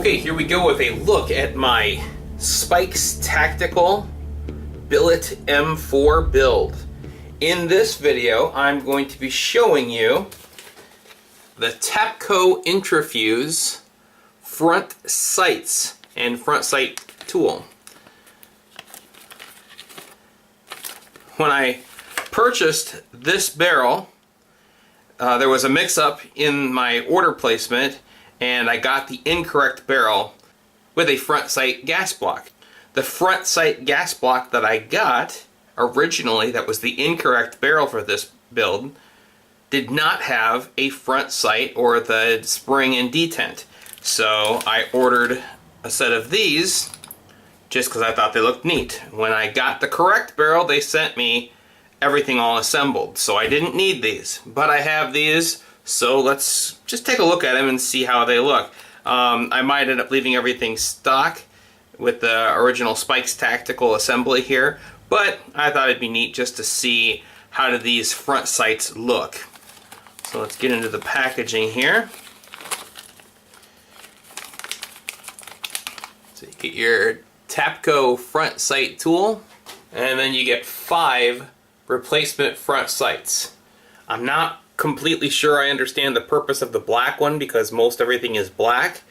Okay, here we go with a look at my Spikes Tactical Billet M4 build. In this video, I'm going to be showing you the Tapco Intrafuse front sights and front sight tool. When I purchased this barrel, there was a mix-up in my order placement, and I got the incorrect barrel with a front sight gas block. The front sight gas block that I got originally, that was the incorrect barrel for this build, did not have a front sight or the spring and detent. So I ordered a set of these just because I thought they looked neat. When I got the correct barrel, they sent me everything all assembled. So I didn't need these, but I have these. So let's just take a look at them and see how they look. I might end up leaving everything stock with the original Spikes Tactical assembly here, but I thought it'd be neat just to see how do these front sights look. So let's get into the packaging here. So you get your Tapco front sight tool, and then you get 5 replacement front sights. I'm not completely sure I understand the purpose of the black one because most everything is black,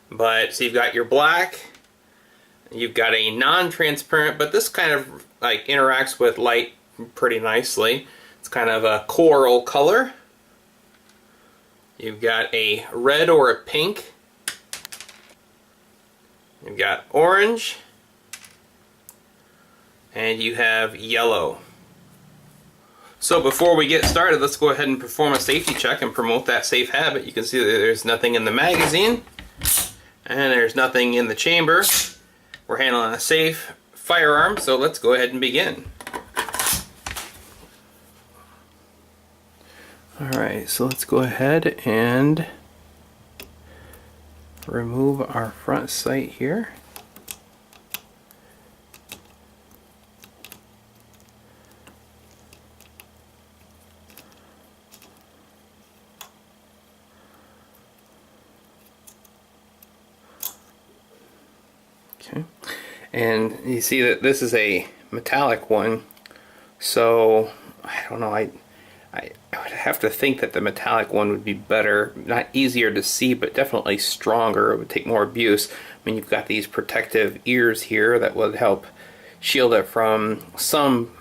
but so you've got your black, you've got a non-transparent, but this kind of like interacts with light pretty nicely. It's kind of a coral color. You've got a red or a pink. You've got orange, and you have yellow. So before we get started, let's go ahead and perform a safety check and promote that safe habit. You can see that there's nothing in the magazine, and there's nothing in the chamber. We're handling a safe firearm, so let's go ahead and begin. Alright, so let's go ahead and remove our front sight here. Okay, and you see that this is a metallic one, so I don't know, I would have to think that the metallic one would be better, not easier to see, but definitely stronger. It would take more abuse. I mean, you've got these protective ears here that would help shield it from some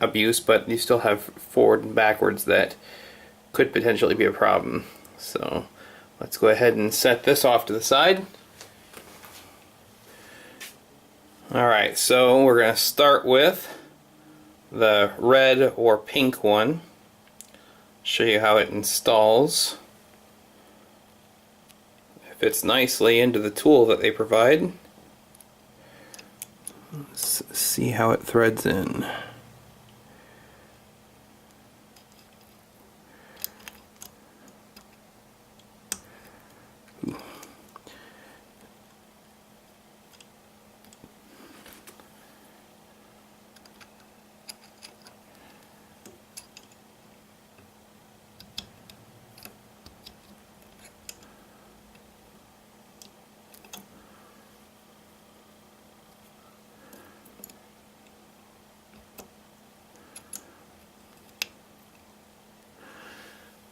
abuse, but you still have forward and backwards that could potentially be a problem. So let's go ahead and set this off to the side. Alright, so we're going to start with the red or pink one. Show you how it installs. It fits nicely into the tool that they provide. Let's see how it threads in.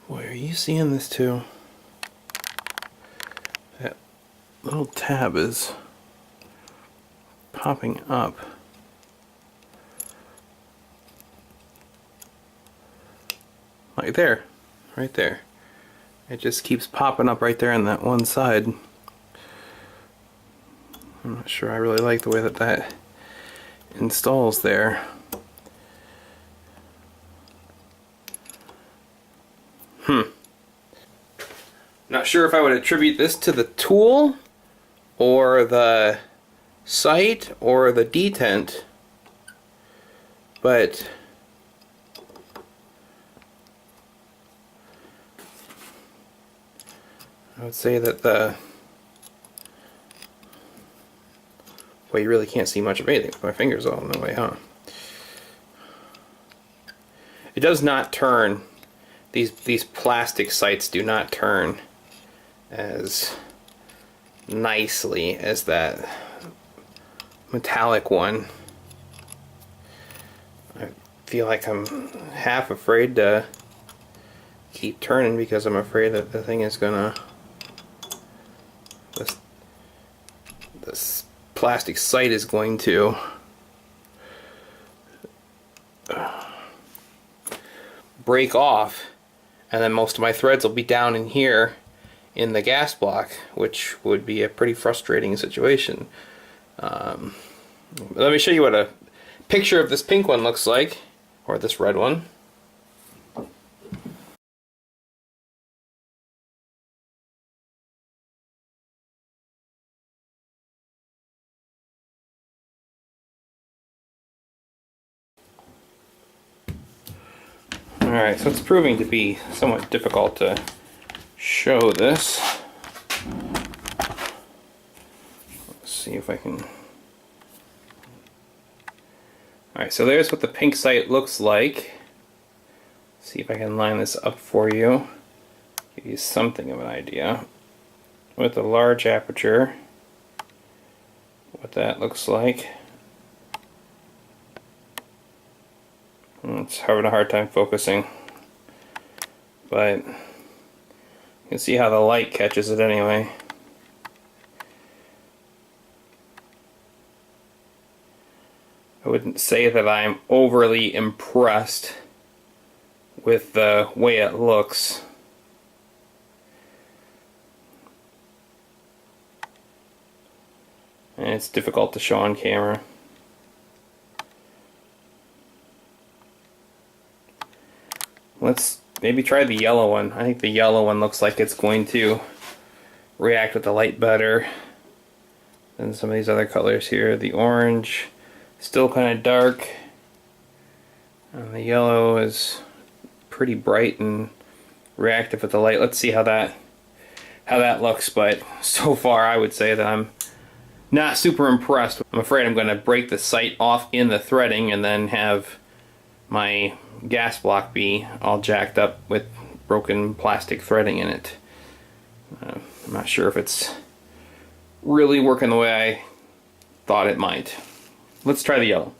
Boy, are you seeing this too? That little tab is popping up. Like there, right there. It just keeps popping up right there on that one side. I'm not sure I really like the way that that installs there. Not sure if I would attribute this to the tool or the sight or the detent, but I would say that the well, you really can't see much of anything with my fingers all in the way, huh? It does not turn. These plastic sights do not turn as nicely as that metallic one. I feel like I'm half afraid to keep turning because I'm afraid that the thing is gonna, this plastic sight is going to break off, and then most of my threads will be down in here in the gas block, which would be a pretty frustrating situation. Let me show you what a picture of this pink one looks like, or this red one. Alright, so it's proving to be somewhat difficult to show this. Let's see if I can... Alright, so there's what the pink sight looks like. Let's see if I can line this up for you. Give you something of an idea. With a large aperture, what that looks like. It's having a hard time focusing, but you can see how the light catches it anyway. I wouldn't say that I'm overly impressed with the way it looks. And it's difficult to show on camera. Let's maybe try the yellow one. I think the yellow one looks like it's going to react with the light better than some of these other colors here. The orange, still kind of dark. And the yellow is pretty bright and reactive with the light. Let's see how that looks, but so far I would say that I'm not super impressed. I'm afraid I'm going to break the sight off in the threading and then have my gas block be all jacked up with broken plastic threading in it. I'm not sure if it's really working the way I thought it might. Let's try the yellow.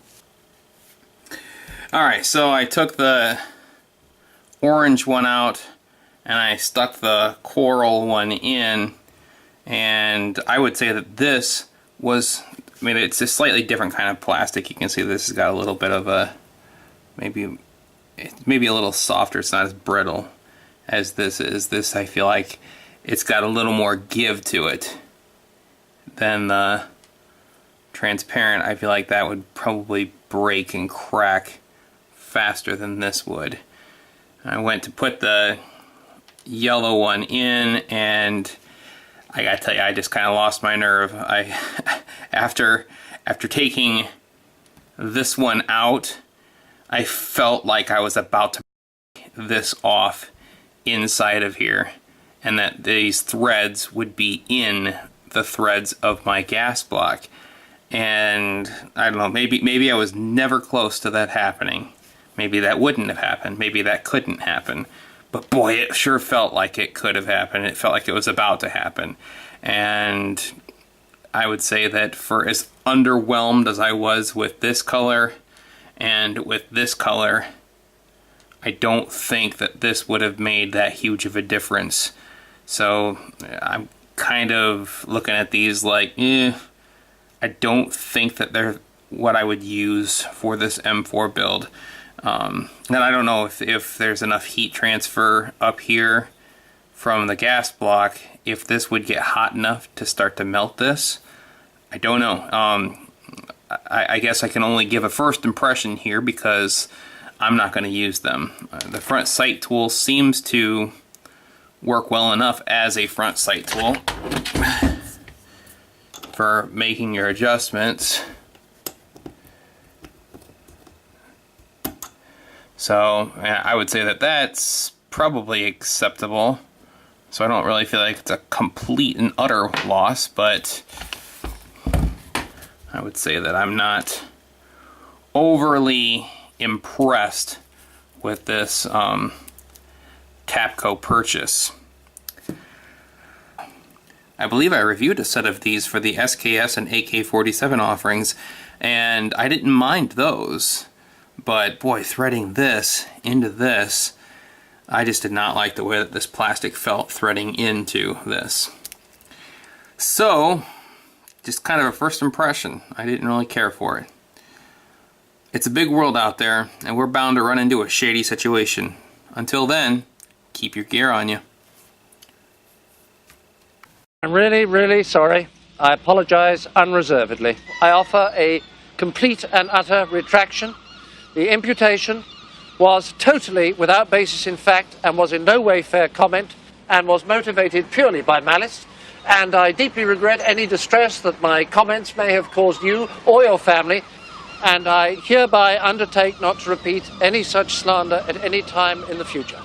Alright, so I took the orange one out and I stuck the coral one in, and I would say that this was, I mean, it's a slightly different kind of plastic. You can see this has got a little bit of a, maybe a little softer. It's not as brittle as this is. This, I feel like it's got a little more give to it than the transparent. I feel like that would probably break and crack faster than this would. I went to put the yellow one in, and I gotta tell you, I just kind of lost my nerve. After taking this one out, I felt like I was about to break this off inside of here, and that these threads would be in the threads of my gas block. And I don't know, maybe I was never close to that happening. Maybe that wouldn't have happened. Maybe that couldn't happen. But boy, it sure felt like it could have happened. It felt like it was about to happen. And I would say that for as underwhelmed as I was with this color and with this color, I don't think that this would have made that huge of a difference. So I'm kind of looking at these like, I don't think that they're what I would use for this M4 build. And I don't know if there's enough heat transfer up here from the gas block, if this would get hot enough to start to melt this. I don't know. I guess I can only give a first impression here because I'm not going to use them. The front sight tool seems to work well enough as a front sight tool for making your adjustments. So I would say that that's probably acceptable. So I don't really feel like it's a complete and utter loss, but I would say that I'm not overly impressed with this Tapco purchase. I believe I reviewed a set of these for the SKS and AK-47 offerings, and I didn't mind those. But boy, threading this into this, I just did not like the way that this plastic felt threading into this. So, just kind of a first impression. I didn't really care for it. It's a big world out there, and we're bound to run into a shady situation. Until then, keep your gear on you. I'm really sorry. I apologize unreservedly. I offer a complete and utter retraction. The imputation was totally without basis in fact and was in no way fair comment and was motivated purely by malice. And I deeply regret any distress that my comments may have caused you or your family. And I hereby undertake not to repeat any such slander at any time in the future.